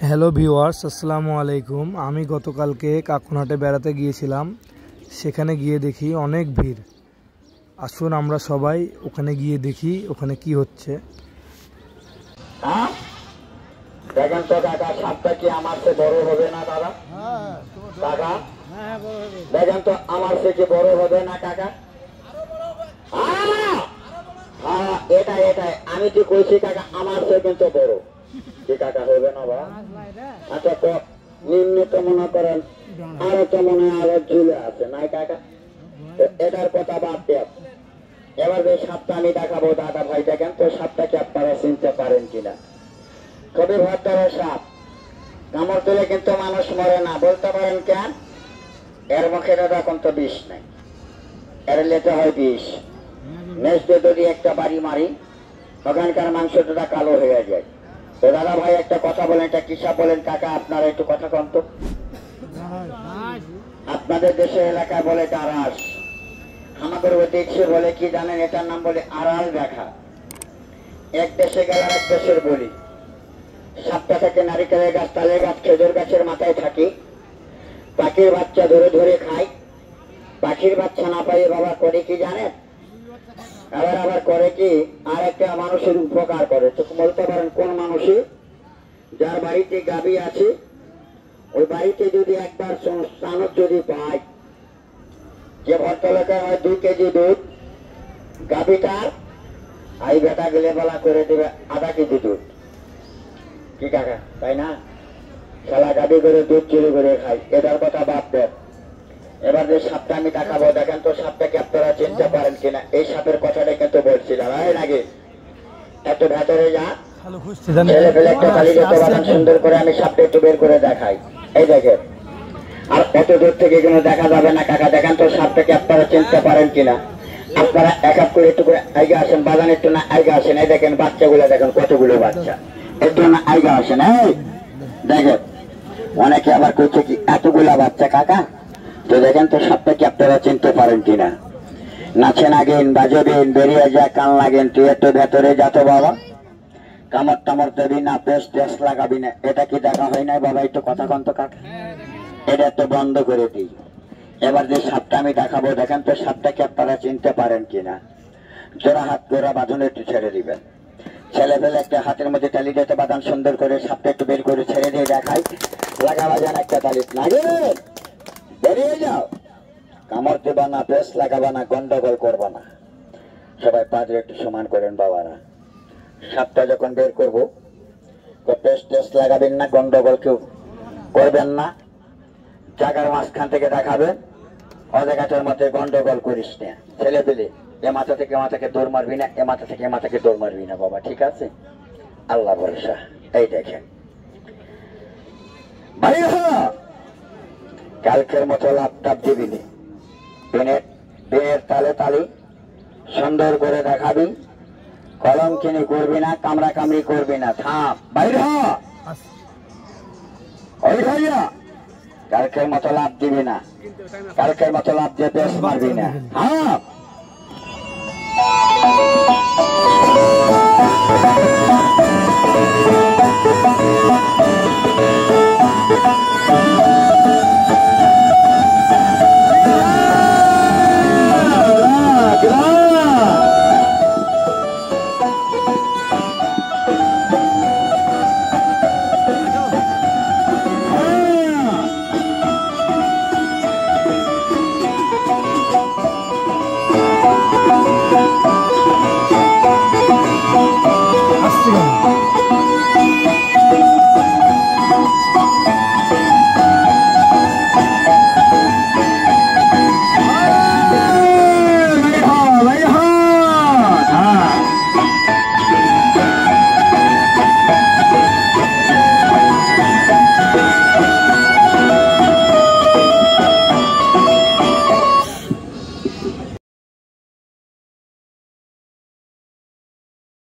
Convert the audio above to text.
Hello viewers, আসসালামু আলাইকুম। আমি গতকালকে কাকনহাটে বেড়াতে গিয়েছিলাম। সেখানে গিয়ে দেখি অনেক ভিড়। আসুন আমরা সবাই ওখানে গিয়ে দেখি ওখানে কি হচ্ছে। দেখেন তো কাকা, সাপটা কি আমার চেয়ে বড় হবে না দাদা? কাকা দেখেন তো আমার চেয়ে কি বড় হবে না কাকা? হ্যাঁ, এটাই আমি কি কইছি কাকা, আমার চেয়ে কিন্তু বড়। কি কাকা হবে না বা? আচ্ছা, তো নিম্নত মনে করেন আরো তো মনে হয় আরো ঝুলে আছে নাই কাকা? এটার কথা বাদ দেব। এবার যে সাপটা আমি দেখাবো দাদা ভাই, দেখেন তো সাপটা কি আপনারা চিনতে পারেন কিনা। খুবই ভদ্র সাপ, কামড় দিলে কিন্তু মানুষ মরে না। বলতে পারেন কেন? এর মুখে দাদা কিন্তু বিষ নাই, এর লেতে হয় বিষ। নেক্সট যদি একটা বাড়ি মারি, ওখানকার মাংসটা কালো হয়ে যায়। তো দাদা ভাই একটা কথা বলেন, এটা কি সাপ বলেন কাকা? আপনারা একটু কথা কন তো। আপনাদের দেশের এলাকায় বলে এটা আরাস, আমাদের ওই দেশে বলে কি জানেন? এটার নাম বলে আড়াল দেখা। এক দেশে গেলে এক দেশের বলি। সাপটা থাকে নারিকেলের গাছ, তালের গাছ, খেজুর গাছের মাথায় থাকে। পাখির বাচ্চা ধরে ধরে খায়। পাখির বাচ্চা না পাইয়ে বাবা করে কি জানেন? আবার করে কি, আর একটা মানুষের উপকার করে। তো বলতে পারেন কোন মানুষই? যার বাড়িতে গাভী আছে, ওই বাড়িতে যদি একবার স্নানত যদি পায়, যে ভদ্রলোকের হয় 2 কেজি দুধ, গাভীটার আই বেটা গেলে বেলা করে দেবে আধা কেজি দুধ। কি কাকা, তাই না? খেলা গাভী করে দুধ চুরি করে খায়। এটার কথা বাদ দেন। এবার যে সাপটা আমি দেখাবো, দেখেন তো সাপটাকে আপনারা চিনতে পারেন কিনা। এই সাপের কথাটা কিন্তু বলছিলাম এর আগে। এত ভেতরে যা ছেলে ফেলে একটা তালিকা বাগান সুন্দর করে আমি সাপটা একটু বের করে দেখাই। এই দেখেন, আর এত দূর থেকে কোনো দেখা যাবে না কাকা। দেখেন তো সাপটাকে আপনারা চিনতে পারেন কিনা। আপনারা এক এক করে একটু করে আইগা আসেন, বাগান একটু না আইগা আসেন। এই দেখেন বাচ্চাগুলো, দেখেন কতগুলো বাচ্চা। একটু না আইগা আসেন। এই দেখেন, অনেকে আবার করছে কি এতগুলা বাচ্চা কাকা। তো দেখেন তো সাপটাকে আপনারা চিনতে পারেন কিনা। নাচেন আগেন, বাজাবেন, বেরিয়ে যা কান লাগেন, তুই একটু ভেতরে যাতো বাবা। কামড় টামড় দেবি না, পেস্ট টেস্ট লাগাবি না। এটা কি দেখা হয় নাই বাবা? একটু কথা কন্ত কাকা, এটা একটু বন্ধ করে দিই। এবার যে সাপটা আমি দেখাবো, দেখেন তো সাপটাকে আপনারা চিনতে পারেন কিনা। জোড়া হাত জোড়া বাঁধন একটু ছেড়ে দিবেন। ছেলে ফেলে একটা হাতের মধ্যে তালি দিতে বাঁধান সুন্দর করে সাপটা একটু বের করে ছেড়ে দিয়ে দেখাই। লাগাবা যান একটা তালি, লাগেন, বেরিয়ে যাও। কামড় দেবা না, পেস্ট লাগাবা না, গন্ডগোল করবা না। সবাই পাঁচরে একটু সমান করেন বাবারা। সাপটা যখন বের করবো, তো পেস্ট টেস্ট লাগাবেন না, গন্ডগোল কেউ করবেন না। জায়গার মাঝখান থেকে দেখাবেন, অজায়গাটার মধ্যে গন্ডগোল করিস না। ছেলে পেলে এ মাথা থেকে মাথাকে দৌড় মারবি না, এ মাথা থেকে মাথাকে দৌড় মারবি না বাবা, ঠিক আছে? আল্লাহ ভরসা। এই দেখেন ভাই, কালকের মতো লাপটাপ দিবি নি, পেনের তালে তালি সুন্দর করে দেখাবি। কলম কিনি করবি না, কামড়া কামড়ি করবি না। থাম, বাইরে হ। ওই ভাইয়া, কালকের মতো লাভ দিবি না, কালকের মতো লাভ দিয়ে বেশ মারবি না। হ্যাঁ।